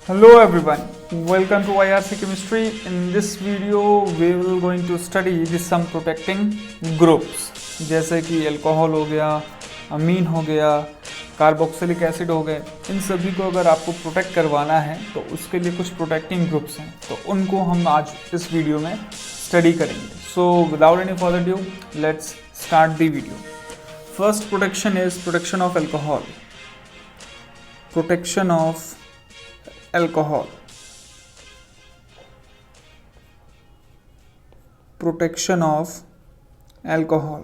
Hello everyone, welcome to IRC Chemistry. In this video we will going to study the some protecting groups जैसे कि alcohol हो गया, अमीन हो गया, carboxylic acid हो गए। इन सभी को अगर आपको प्रोटेक्ट करवाना है तो उसके लिए कुछ प्रोटेक्टिंग ग्रुप्स हैं, तो उनको हम आज इस वीडियो में स्टडी करेंगे। So without any further due let's start the video. First protection is protection of alcohol. Protection of alcohol, protection of alcohol.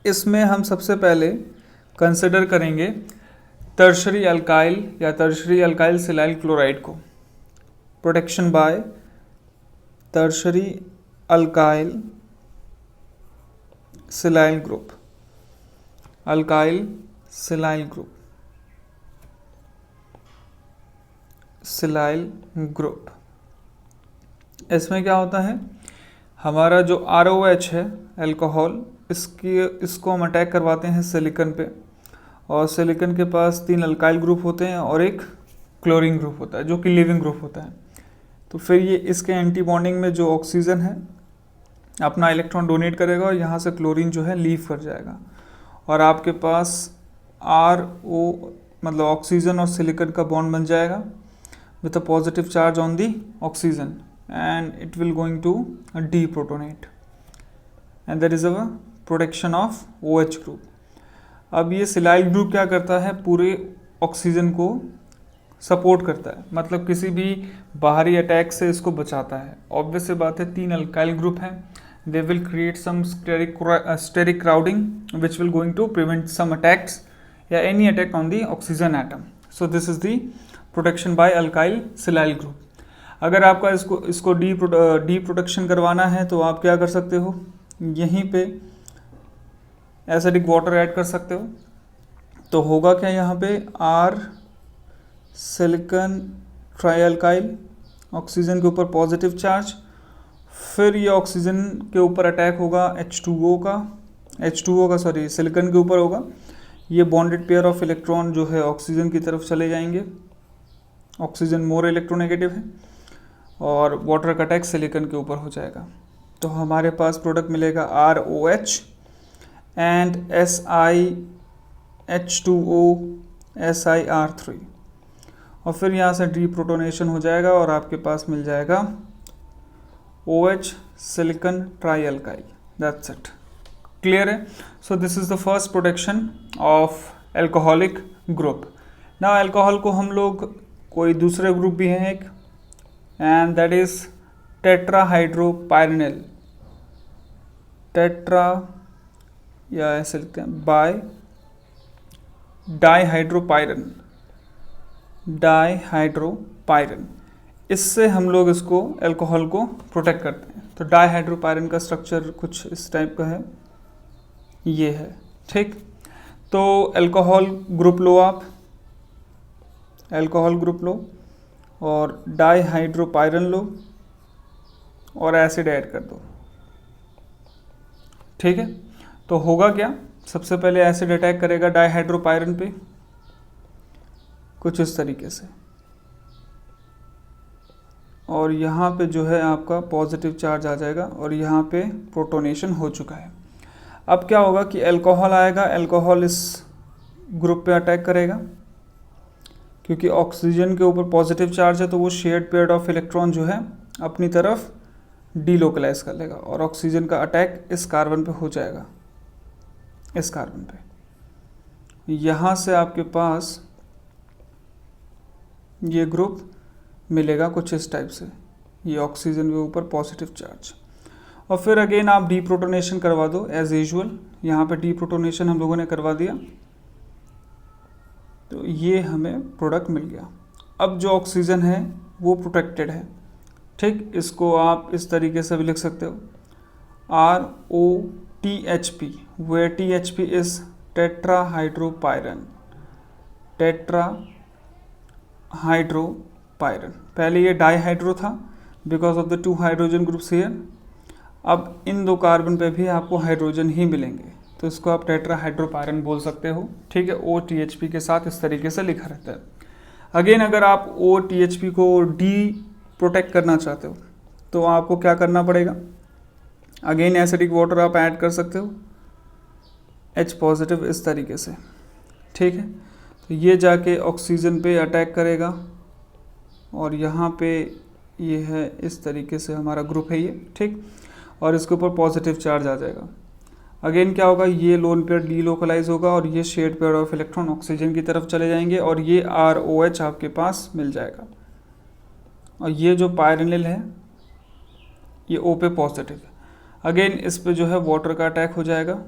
इसमें हम सबसे पहले कंसिडर करेंगे टर्शरी अल्काइल या टर्शरी अल्काइल सिलाइल क्लोराइड को। Protection bye tertiary alkyl silyl group, alkyl silyl group, silyl group. इसमें क्या होता है, हमारा जो ROH है अल्कोहल, इसको हम अटैक करवाते हैं सिलिकन पे, और सिलिकन के पास 3 अल्काइल ग्रुप होते हैं और एक क्लोरीन ग्रुप होता है जो कि लीविंग ग्रुप होता है। तो फिर ये इसके एंटी बॉन्डिंग में जो ऑक्सीजन है अपना इलेक्ट्रॉन डोनेट करेगा और यहाँ से क्लोरीन जो है लीव कर जाएगा, और आपके पास RO मतलब ऑक्सीजन और सिलिकन का बॉन्ड बन जाएगा with a positive charge on the oxygen, and it will going to deprotonate, and there is a protection of OH group. अब ये सिलाइल ग्रुप क्या करता है, पूरे ऑक्सीजन को सपोर्ट करता है, मतलब किसी भी बाहरी अटैक से इसको बचाता है। ऑब्वियस सी बात है, 3 अल्काइल ग्रुप हैं, they will create some steric crowding which will going to prevent some attacks या any attack on the oxygen atom. So this is the protection by alkyl silyl group. अगर आपका इसको D protection करवाना है तो आप क्या कर सकते हो, यहीं पे एसिडिक वाटर ऐड कर सकते हो। तो होगा क्या, यहाँ पे R सिलिकन ट्राइअल्काइल, ऑक्सीजन के ऊपर पॉजिटिव चार्ज, फिर ये ऑक्सीजन के ऊपर अटैक होगा सिलिकन के ऊपर होगा। ये बॉन्डेड पेयर ऑफ इलेक्ट्रॉन जो है ऑक्सीजन की तरफ चले जाएंगे, ऑक्सीजन मोर इलेक्ट्रोनेगेटिव है, और वाटर का अटैक सिलिकन के ऊपर हो जाएगा। तो हमारे पास प्रोडक्ट मिलेगा ROH एंड SiH2O SiR3, और फिर यहाँ से डीप्रोटोनेशन हो जाएगा और आपके पास मिल जाएगा OH silicon trialkyl. That's it, clear है। So this is the first protection of alcoholic group. ना एल्कोहल को हम लोग कोई दूसरे ग्रुप भी है एक, and that is tetrahydropyranyl, tetra या ऐसे लिखते हैं बाय डाइहाइड्रोपाइरन। इससे हम लोग इसको अल्कोहल को प्रोटेक्ट करते हैं। तो डाइहाइड्रोपाइरन का स्ट्रक्चर कुछ इस टाइप का है, ये है, ठीक। तो अल्कोहल ग्रुप लो, आप अल्कोहल ग्रुप लो और डाइहाइड्रोपाइरन लो और एसिड ऐड कर दो, ठीक है। तो होगा क्या, सबसे पहले एसिड अटैक करेगा डाइहाइड्रोपाइरन पे कुछ इस तरीके से, और यहाँ पे जो है आपका पॉजिटिव चार्ज आ जाएगा और यहाँ पे प्रोटोनेशन हो चुका है। अब क्या होगा कि अल्कोहल आएगा, अल्कोहल इस ग्रुप पे अटैक करेगा, क्योंकि ऑक्सीजन के ऊपर पॉजिटिव चार्ज है तो वो शेयर्ड पेयर ऑफ इलेक्ट्रॉन जो है अपनी तरफ डीलोकलाइज कर लेगा, और ऑक्सीजन का अटैक इस कार्बन पे हो जाएगा, इस कार्बन पे। यहाँ से आपके पास ये ग्रुप मिलेगा कुछ इस टाइप से, ये ऑक्सीजन के ऊपर पॉजिटिव चार्ज, और फिर अगेन आप डीप्रोटोनेशन करवा दो एज यूजुअल। यहाँ पे डीप्रोटोनेशन हम लोगों ने करवा दिया, तो ये हमें प्रोडक्ट मिल गया। अब जो ऑक्सीजन है वो प्रोटेक्टेड है, ठीक। इसको आप इस तरीके से भी लिख सकते हो, ROTHP, where THP is tetrahydropyran, टेट्राहाइड्रोपाइरन। पहले ये डाइहाइड्रो था because of the 2 hydrogen groups here. अब इन 2 कार्बन पे भी आपको हाइड्रोजन ही मिलेंगे, तो इसको आप टेट्राहाइड्रोपाइरन बोल सकते हो, ठीक है। OTHP के साथ इस तरीके से लिखा रहता है। अगेन अगर आप OTHP को डी प्रोटेक्ट करना चाहते हो तो आपको क्या करना पड़ेगा, अगेन एसिडिक वाटर आप ऐड कर सकते हो H पॉजिटिव इस तरीके से, ठीक है। तो ये जाके ऑक्सीजन पे अटैक करेगा और यहाँ पे ये है इस तरीके से हमारा ग्रुप है ये, ठीक, और इसके ऊपर पॉजिटिव चार्ज आ जाएगा। अगेन क्या होगा, ये लोन पेयर डीलोकलाइज होगा और ये shared pair of electron oxygen की तरफ चले जाएंगे और ये ROH आपके पास मिल जाएगा। और ये जो पायरेनिल है ये O पे पॉजिटिव है, अगेन इस पे जो है वाटर का अटैक हो जाएगा,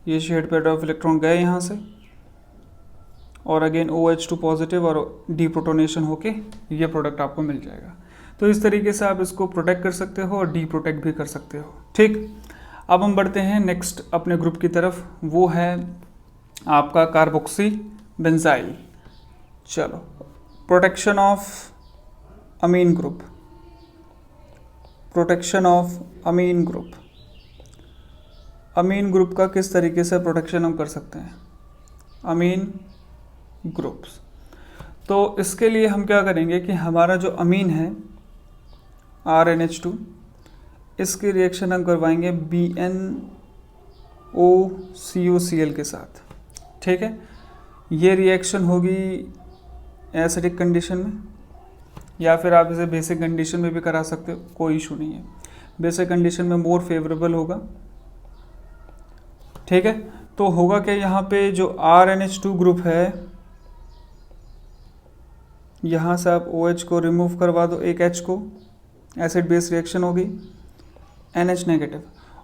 ये शेड पेयर ऑफ इलेक्ट्रॉन गए यहाँ से और अगेन OH2 पॉजिटिव और डीप्रोटोनेशन होके ये प्रोडक्ट आपको मिल जाएगा। तो इस तरीके से आप इसको प्रोटेक्ट कर सकते हो और डी प्रोटेक्ट भी कर सकते हो, ठीक। अब हम बढ़ते हैं नेक्स्ट अपने ग्रुप की तरफ, वो है आपका कार्बोक्सी बेंजाइल। चलो, protection of amine group, protection of amine group. Amine group का किस तरीके से प्रोटेक्शन हम कर सकते हैं, अमीन ग्रुप्स। तो इसके लिए हम क्या करेंगे कि हमारा जो अमीन है RNH2, इसकी रिएक्शन हम करवाएंगे BNOCOCl के साथ, ठीक है। ये रिएक्शन होगी एसिडिक कंडीशन में या फिर आप इसे बेसिक कंडीशन में भी करा सकते हो, कोई इशू नहीं है। बेसिक कंडीशन में मोर फेवरेबल होगा, ठीक है। तो होगा क्या, यहाँ पे जो RNH2 ग्रुप है यहाँ से आप OH को रिमूव करवा दो, एक H को, एसिड बेस रिएक्शन होगी, NH नेगेटिव,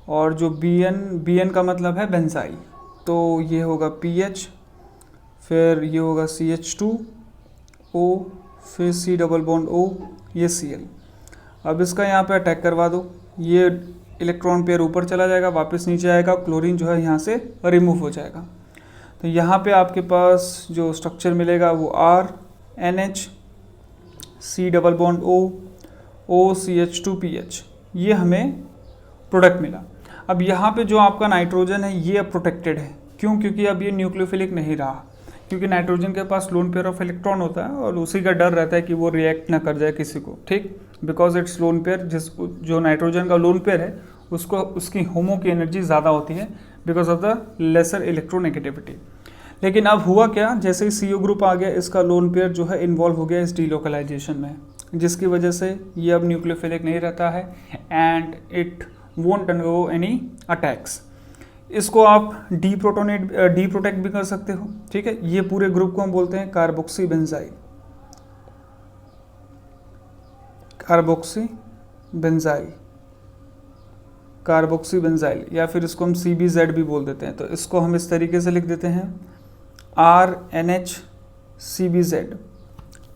और जो BN का मतलब है बेंजाइल, तो ये होगा PH, फिर ये होगा CH2O, फिर C डबल बॉन्ड O, ये Cl। अब इसका यहाँ पे अटैक करवा दो, ये इलेक्ट्रॉन पेयर ऊपर चला जाएगा, वापस नीचे आएगा, क्लोरीन जो है यहाँ से रिमूव हो जाएगा। तो यहाँ पे आपके पास जो स्ट्रक्चर मिलेगा वो RNH, C double bond O, OCH2PH, ये हमें प्रोडक्ट मिला। अब यहाँ पे जो आपका नाइट्रोजन है ये अब प्रोटेक्टेड है, क्यों, क्योंकि अब ये न्यूक्लियोफिलिक नहीं रहा, क्योंकि नाइट्रोजन के पास लोन पेयर ऑफ इलेक्ट्रॉन होता है और उसी का डर रहता है कि वो रिएक्ट ना कर जाए किसी को, ठीक, बिकॉज इट्स लोन पेयर, जो नाइट्रोजन का लोन पेयर है उसको उसकी होमो की एनर्जी ज़्यादा होती है because of the lesser electronegativity. लेकिन अब हुआ क्या, जैसे ही CO ग्रुप आ गया, इसका लोन पेयर जो है इन्वॉल्व हो गया इस डीलोकलाइजेशन में, जिसकी वजह से ये अब न्यूक्लियोफिलिक नहीं रहता है and it won't undergo any attacks. इसको आप डी प्रोटेक्ट भी कर सकते हो, ठीक है। ये पूरे ग्रुप को हम बोलते हैं carboxy benzyl, carboxy benzyl, carboxy benzyl, या फिर इसको हम CBZ भी बोल देते हैं। तो इसको हम इस तरीके से लिख देते हैं RNH CBZ,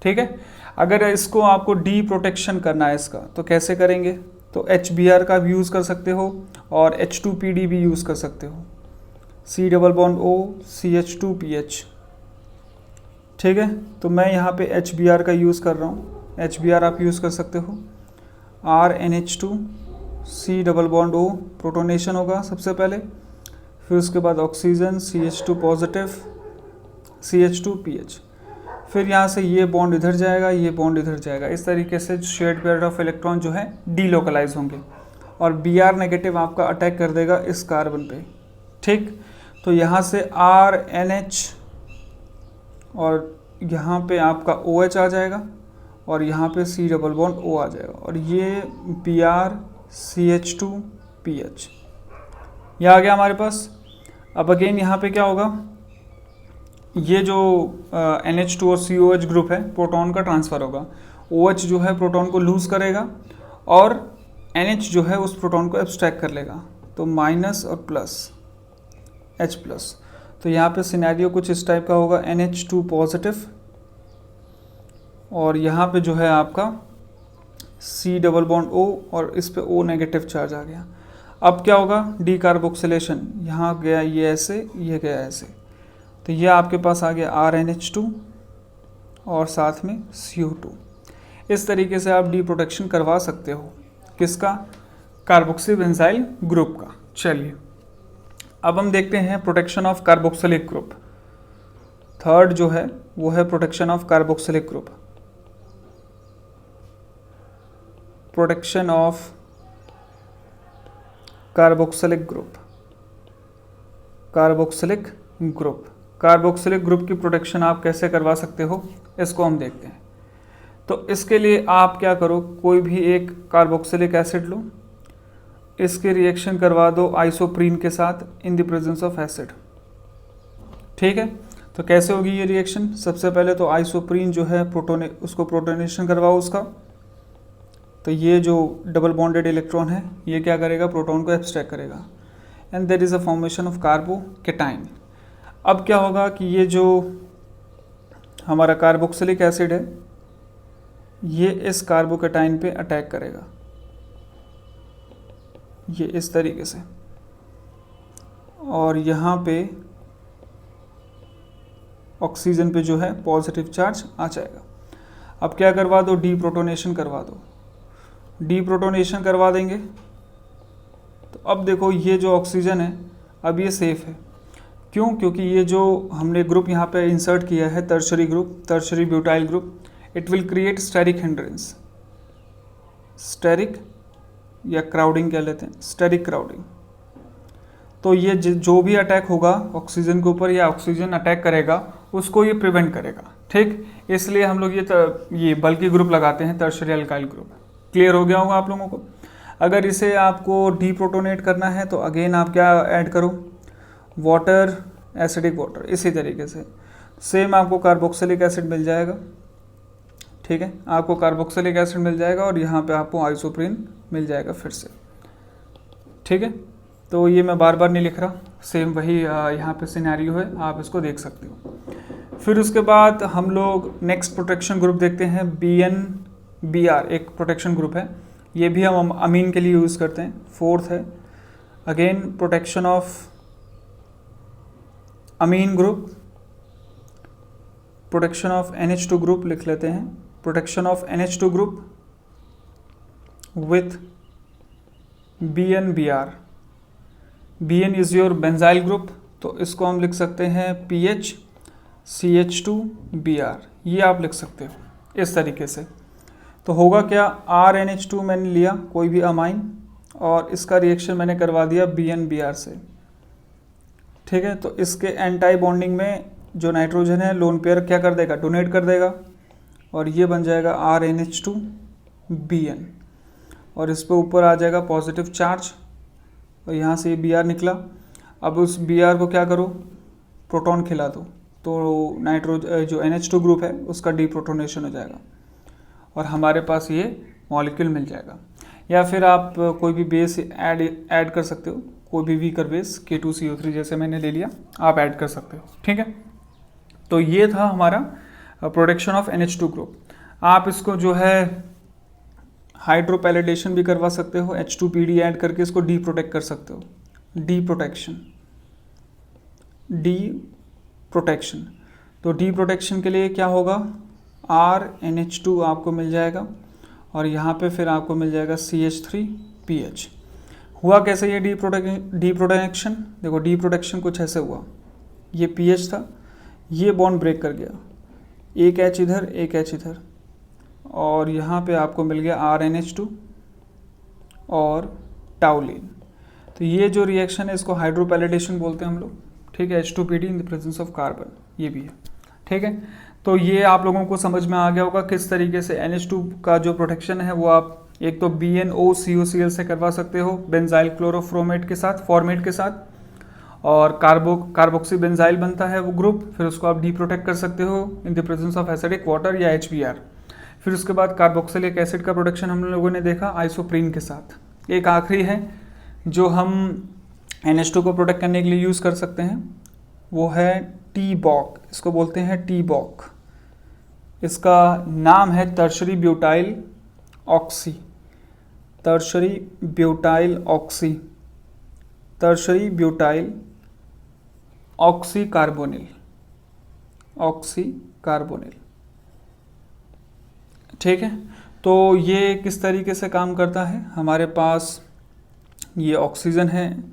ठीक है। अगर इसको आपको डी प्रोटेक्शन करना है इसका, तो कैसे करेंगे, तो HBr का भी यूज़ कर सकते हो और H2PD भी यूज़ कर सकते हो, C double bond O CH2PH, ठीक है। तो मैं यहाँ पे HBr का यूज़ कर रहा हूँ, HBr आप यूज़ कर सकते हो। RNH2 C double bond O, protonation होगा सबसे पहले, फिर उसके बाद ऑक्सीजन CH2 पॉजिटिव CH2PH, फिर यहाँ से ये बॉन्ड इधर जाएगा, ये बॉन्ड इधर जाएगा, इस तरीके से शेड पेयर ऑफ इलेक्ट्रॉन जो है डीलोकलाइज होंगे और Br नेगेटिव आपका अटैक कर देगा इस कार्बन पे, ठीक। तो यहाँ से RNH और यहाँ पे आपका OH आ जाएगा और यहाँ पे C डबल बॉन्ड O आ जाएगा और ये Br CH2PH ये आ गया हमारे पास। अब अगेन यहाँ पे क्या होगा, ये जो NH2 और COH ग्रुप है, प्रोटॉन का ट्रांसफ़र होगा, OH जो है प्रोटॉन को लूज़ करेगा और NH जो है उस प्रोटॉन को एब्स्ट्रैक्ट कर लेगा, तो माइनस और प्लस H प्लस। तो यहाँ पे सिनेरियो कुछ इस टाइप का होगा, NH2 पॉजिटिव और यहाँ पे जो है आपका C डबल बॉन्ड O और इस पे O नेगेटिव चार्ज आ गया। अब क्या होगा, डी कार्बोक्सिलेशन, यहाँ गया ये ऐसे, ये गया ऐसे, तो ये आपके पास आ गया RNH2 और साथ में CO2। इस तरीके से आप डी प्रोटेक्शन करवा सकते हो, किसका, कार्बोक्सी बेंजाइल ग्रुप का। चलिए अब हम देखते हैं protection of carboxylic group. Third जो है वो है protection of carboxylic group. Protection of carboxylic group. Carboxylic group. Carboxylic group की प्रोटेक्शन आप कैसे करवा सकते हो, इसको हम देखते हैं। तो इसके लिए आप क्या करो, कोई भी एक कार्बोक्सिलिक एसिड लो, इसके रिएक्शन करवा दो आइसोप्रीन के साथ in the presence of acid. ठीक है, तो कैसे होगी ये रिएक्शन? सबसे पहले तो आइसोप्रीन जो है उसको प्रोटोनेशन करवाओ उसका। तो ये जो डबल बॉन्डेड इलेक्ट्रॉन है ये क्या करेगा, प्रोटॉन को एब्स्ट्रैक्ट करेगा, and there is a formation of carbocation. अब क्या होगा कि ये जो हमारा कार्बोक्सिलिक एसिड है ये इस कार्बोकेटाइन पे अटैक करेगा, ये इस तरीके से, और यहाँ पे ऑक्सीजन पे जो है पॉजिटिव चार्ज आ जाएगा। अब क्या करवा दो, डीप्रोटोनेशन करवा दो। डीप्रोटोनेशन करवा देंगे तो अब देखो ये जो ऑक्सीजन है अब ये सेफ है। क्यों? क्योंकि ये जो हमने ग्रुप यहाँ पे इंसर्ट किया है tertiary group, tertiary butyl group, it will create steric hindrance. Steric या क्राउडिंग कह लेते हैं, स्टेरिक क्राउडिंग। तो ये जो भी अटैक होगा ऑक्सीजन के ऊपर या ऑक्सीजन अटैक करेगा उसको ये प्रिवेंट करेगा। ठीक, इसलिए हम लोग ये बल्कि ग्रुप लगाते हैं, टर्शरी अल्काइल ग्रुप। क्लियर हो गया होगा आप लोगों को। अगर इसे आपको डीप्रोटोनेट करना है तो अगेन आप क्या ऐड करो, वाटर, एसिडिक वाटर। इसी तरीके से सेम आपको कार्बोक्सिलिक एसिड मिल जाएगा। ठीक है, आपको कार्बोक्सिलिक एसिड मिल जाएगा और यहाँ पे आपको आइसोप्रीन मिल जाएगा फिर से। ठीक है, तो ये मैं बार बार नहीं लिख रहा, सेम वही यहाँ पे सिनेरियो है, आप इसको देख सकते हो। फिर उसके बाद हम लोग नेक्स्ट प्रोटेक्शन ग्रुप देखते हैं, BN-BR एक प्रोटेक्शन ग्रुप है, ये भी हम अमीन के लिए यूज़ करते हैं। फोर्थ है again protection of amine group, protection of NH2 group लिख लेते हैं, protection of NH2 group with BN-BR। BN is your benzyl group, तो इसको हम लिख सकते हैं PHCH2Br, ये आप लिख सकते हो इस तरीके से। तो होगा क्या, RNH2 मैंने लिया कोई भी अमाइन और इसका रिएक्शन मैंने करवा दिया BN-BR से। ठीक है, तो इसके एंटाई बॉन्डिंग में जो नाइट्रोजन है लोन पेयर क्या कर देगा, डोनेट कर देगा, और ये बन जाएगा RNH2BN, और इस पर ऊपर आ जाएगा पॉजिटिव चार्ज, और यहाँ से ये Br निकला। अब उस Br को क्या करो, प्रोटॉन खिला दो, तो जो NH2 ग्रुप है उसका डीप्रोटोनेशन हो जाएगा और हमारे पास ये मॉलिक्यूल मिल जाएगा। या फिर आप कोई भी बेस ऐड कर सकते हो, कोई भी वीकर बेस K2CO3 जैसे मैंने ले लिया, आप ऐड कर सकते हो। ठीक है, तो ये था हमारा प्रोटेक्शन ऑफ NH2 ग्रुप। आप इसको जो है हाइड्रोपैलिडेशन भी करवा सकते हो, H2PD ऐड करके इसको डी प्रोटेक्ट कर सकते हो। डी प्रोटेक्शन, तो डी प्रोटेक्शन के लिए क्या होगा, RNH2 आपको मिल जाएगा और यहाँ पे फिर आपको मिल जाएगा CH3PH। हुआ कैसे ये डी प्रोटेक्शन? देखो डी प्रोटेक्शन कुछ ऐसे हुआ, ये PH था, ये बॉन्ड ब्रेक कर गया, एक H इधर एक H इधर, और यहाँ पे आपको मिल गया RNH2 और टाउलिन। तो ये जो रिएक्शन है इसको हाइड्रोपैलिडेशन बोलते हैं हम लोग। ठीक है, H2PD in the presence of carbon, ये भी है। ठीक है, तो ये आप लोगों को समझ में आ गया होगा किस तरीके से NH2 का जो प्रोटेक्शन है वो आप एक तो BNOCOCl से करवा सकते हो, बेंजाइल क्लोरोफ्रोमेट के साथ, फॉर्मेट के साथ, और कार्बोक्सी बेंजाइल बनता है वो ग्रुप, फिर उसको आप डी प्रोटेक्ट कर सकते हो in the presence of acidic water या HBr। फिर उसके बाद कार्बोक्सिलिक एसिड का प्रोटेक्शन हम लोगों ने देखा आइसोप्रीन के साथ। एक आखिरी है जो हम NH2 को प्रोटेक्ट करने के लिए यूज़ कर सकते हैं, वो है TBOC, इसको बोलते हैं TBOC। इसका नाम है tertiary butyl oxy, tertiary butyl oxy, tertiary butyl oxycarbonyl, oxycarbonyl. ठीक है, तो ये किस तरीके से काम करता है, हमारे पास ये ऑक्सीजन है,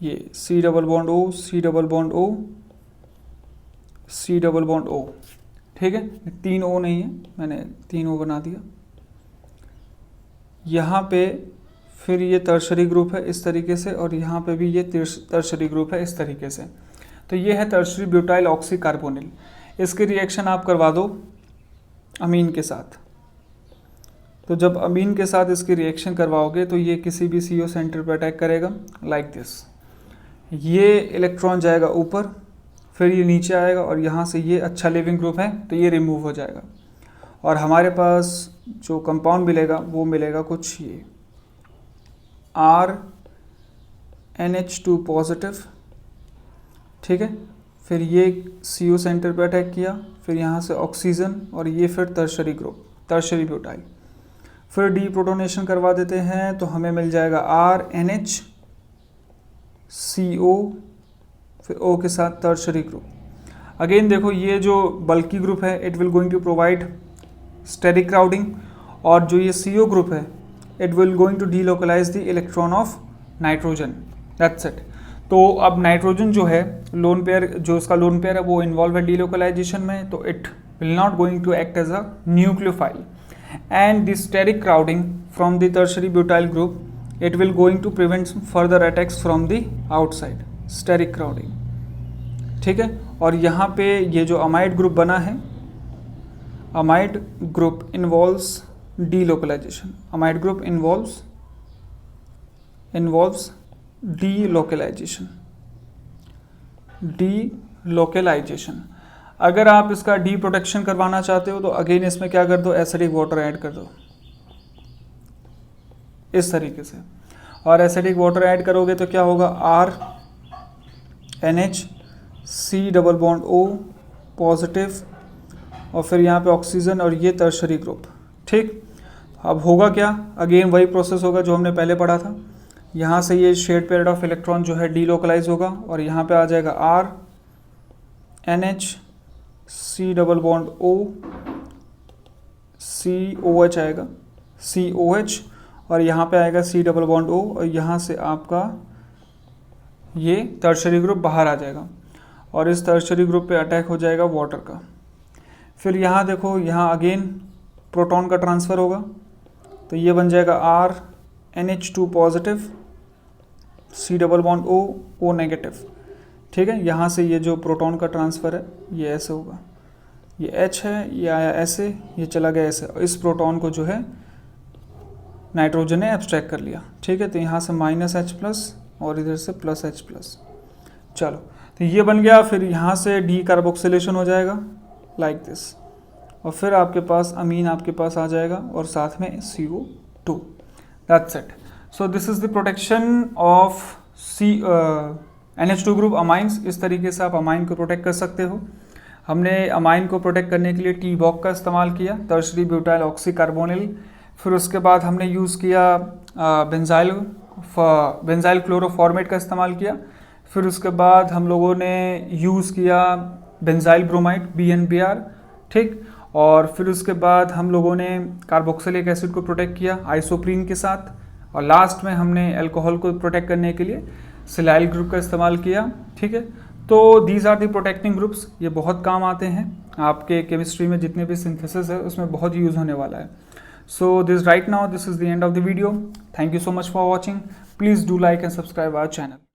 ये C double bond O, C double bond O, C double bond O, ठीक है, 3 O नहीं है, मैंने 3 O बना दिया। यहाँ पे फिर ये टर्शरी ग्रुप है इस तरीके से, और यहाँ पे भी ये टर्शरी ग्रुप है इस तरीके से। तो ये है टर्शरी ब्यूटाइल ऑक्सी कार्बोनिल। इसकी रिएक्शन आप करवा दो अमीन के साथ। तो जब अमीन के साथ इसकी रिएक्शन करवाओगे तो ये किसी भी CO सेंटर पर अटैक करेगा लाइक दिस। ये इलेक्ट्रॉन जाएगा ऊपर, फिर ये नीचे आएगा, और यहाँ से ये अच्छा लिविंग ग्रुप है तो ये रिमूव हो जाएगा, और हमारे पास जो कंपाउंड मिलेगा वो मिलेगा कुछ ये RNH2 पॉजिटिव, ठीक है। फिर ये CO सेंटर पे अटैक किया, फिर यहाँ से ऑक्सीजन, और ये फिर टर्शरी ग्रुप, टर्शरी ब्यूटाइल। फिर डी प्रोटोनेशन करवा देते हैं तो हमें मिल जाएगा RNHCO, फिर O के साथ टर्शरी ग्रुप। अगेन देखो ये जो बल्की ग्रुप है it will going to provide steric crowding, और जो ये CO ग्रुप है it will going to delocalize the electron of nitrogen, that's it. तो अब नाइट्रोजन जो है लोन पेयर, जो इसका लोन पेयर है वो इन्वॉल्व है डीलोकलाइजेशन में, तो it will not going to act as a nucleophile, and the steric crowding from the tertiary butyl group it will going to prevent further attacks from the outside, steric crowding, ठीक है। और यहाँ पे ये जो amide group बना है, amide group involves delocalization, amide group involves delocalization. अगर आप इसका डी प्रोटेक्शन करवाना चाहते हो तो अगेन इसमें क्या कर दो, एसिडिक वाटर ऐड कर दो इस तरीके से, और एसिडिक वाटर ऐड करोगे तो क्या होगा, RNHC double bond O positive, और फिर यहाँ पे ऑक्सीजन और ये टर्शरी ग्रुप, ठीक। अब होगा क्या, अगेन वही प्रोसेस होगा जो हमने पहले पढ़ा था। यहाँ से ये शेड पेयर्ड ऑफ इलेक्ट्रॉन जो है डीलोकलाइज होगा, और यहाँ पे आ जाएगा RNHC double bond O COH आएगा, COH, और यहाँ पे आएगा C डबल बॉन्ड O, और यहाँ से आपका ये टर्शरी ग्रुप बाहर आ जाएगा, और इस टर्शरी ग्रुप पे अटैक हो जाएगा वाटर का। फिर यहाँ देखो, यहाँ अगेन प्रोटॉन का ट्रांसफ़र होगा, तो ये बन जाएगा RNH2 positive C double bond O negative, ठीक है। यहाँ से ये जो प्रोटॉन का ट्रांसफ़र है ये ऐसे होगा, ये H है, ये आया ऐसे, ये चला गया ऐसे, और इस प्रोटॉन को जो है नाइट्रोजन ने एब्स्ट्रैक्ट कर लिया, ठीक है। तो यहाँ से -H+ और इधर से +H+। चलो, तो ये बन गया। फिर यहाँ से डी कार्बोक्सिलेशन हो जाएगा लाइक दिस, और फिर आपके पास अमीन आपके पास आ जाएगा, और साथ में CO2, that's it. So this is the protection of NH2 group amines. इस तरीके से आप अमाइन को प्रोटेक्ट कर सकते हो। हमने अमाइन को प्रोटेक्ट करने के लिए T-BOC का इस्तेमाल किया, टर्शरी ब्यूटाइल ऑक्सी कार्बोनिल। फिर उसके बाद हमने यूज़ किया बेंजाइल क्लोरोफॉर्मेट का इस्तेमाल किया। फिर उसके बाद हम लोगों ने यूज़ किया बेंजाइल ब्रोमाइड BNBR, ठीक। और फिर उसके बाद हम लोगों ने कार्बोक्सिलिक एसिड को प्रोटेक्ट किया आइसोप्रीन के साथ, और लास्ट में हमने अल्कोहल को प्रोटेक्ट करने के लिए सिलाइल ग्रुप का इस्तेमाल किया, ठीक है। तो these are the protecting groups, ये बहुत काम आते हैं आपके केमिस्ट्री में, जितने भी सिंथेसिस है उसमें बहुत यूज़ होने वाला है। So this right now this is the end of the video. Thank you so much for watching. Please do like and subscribe our channel.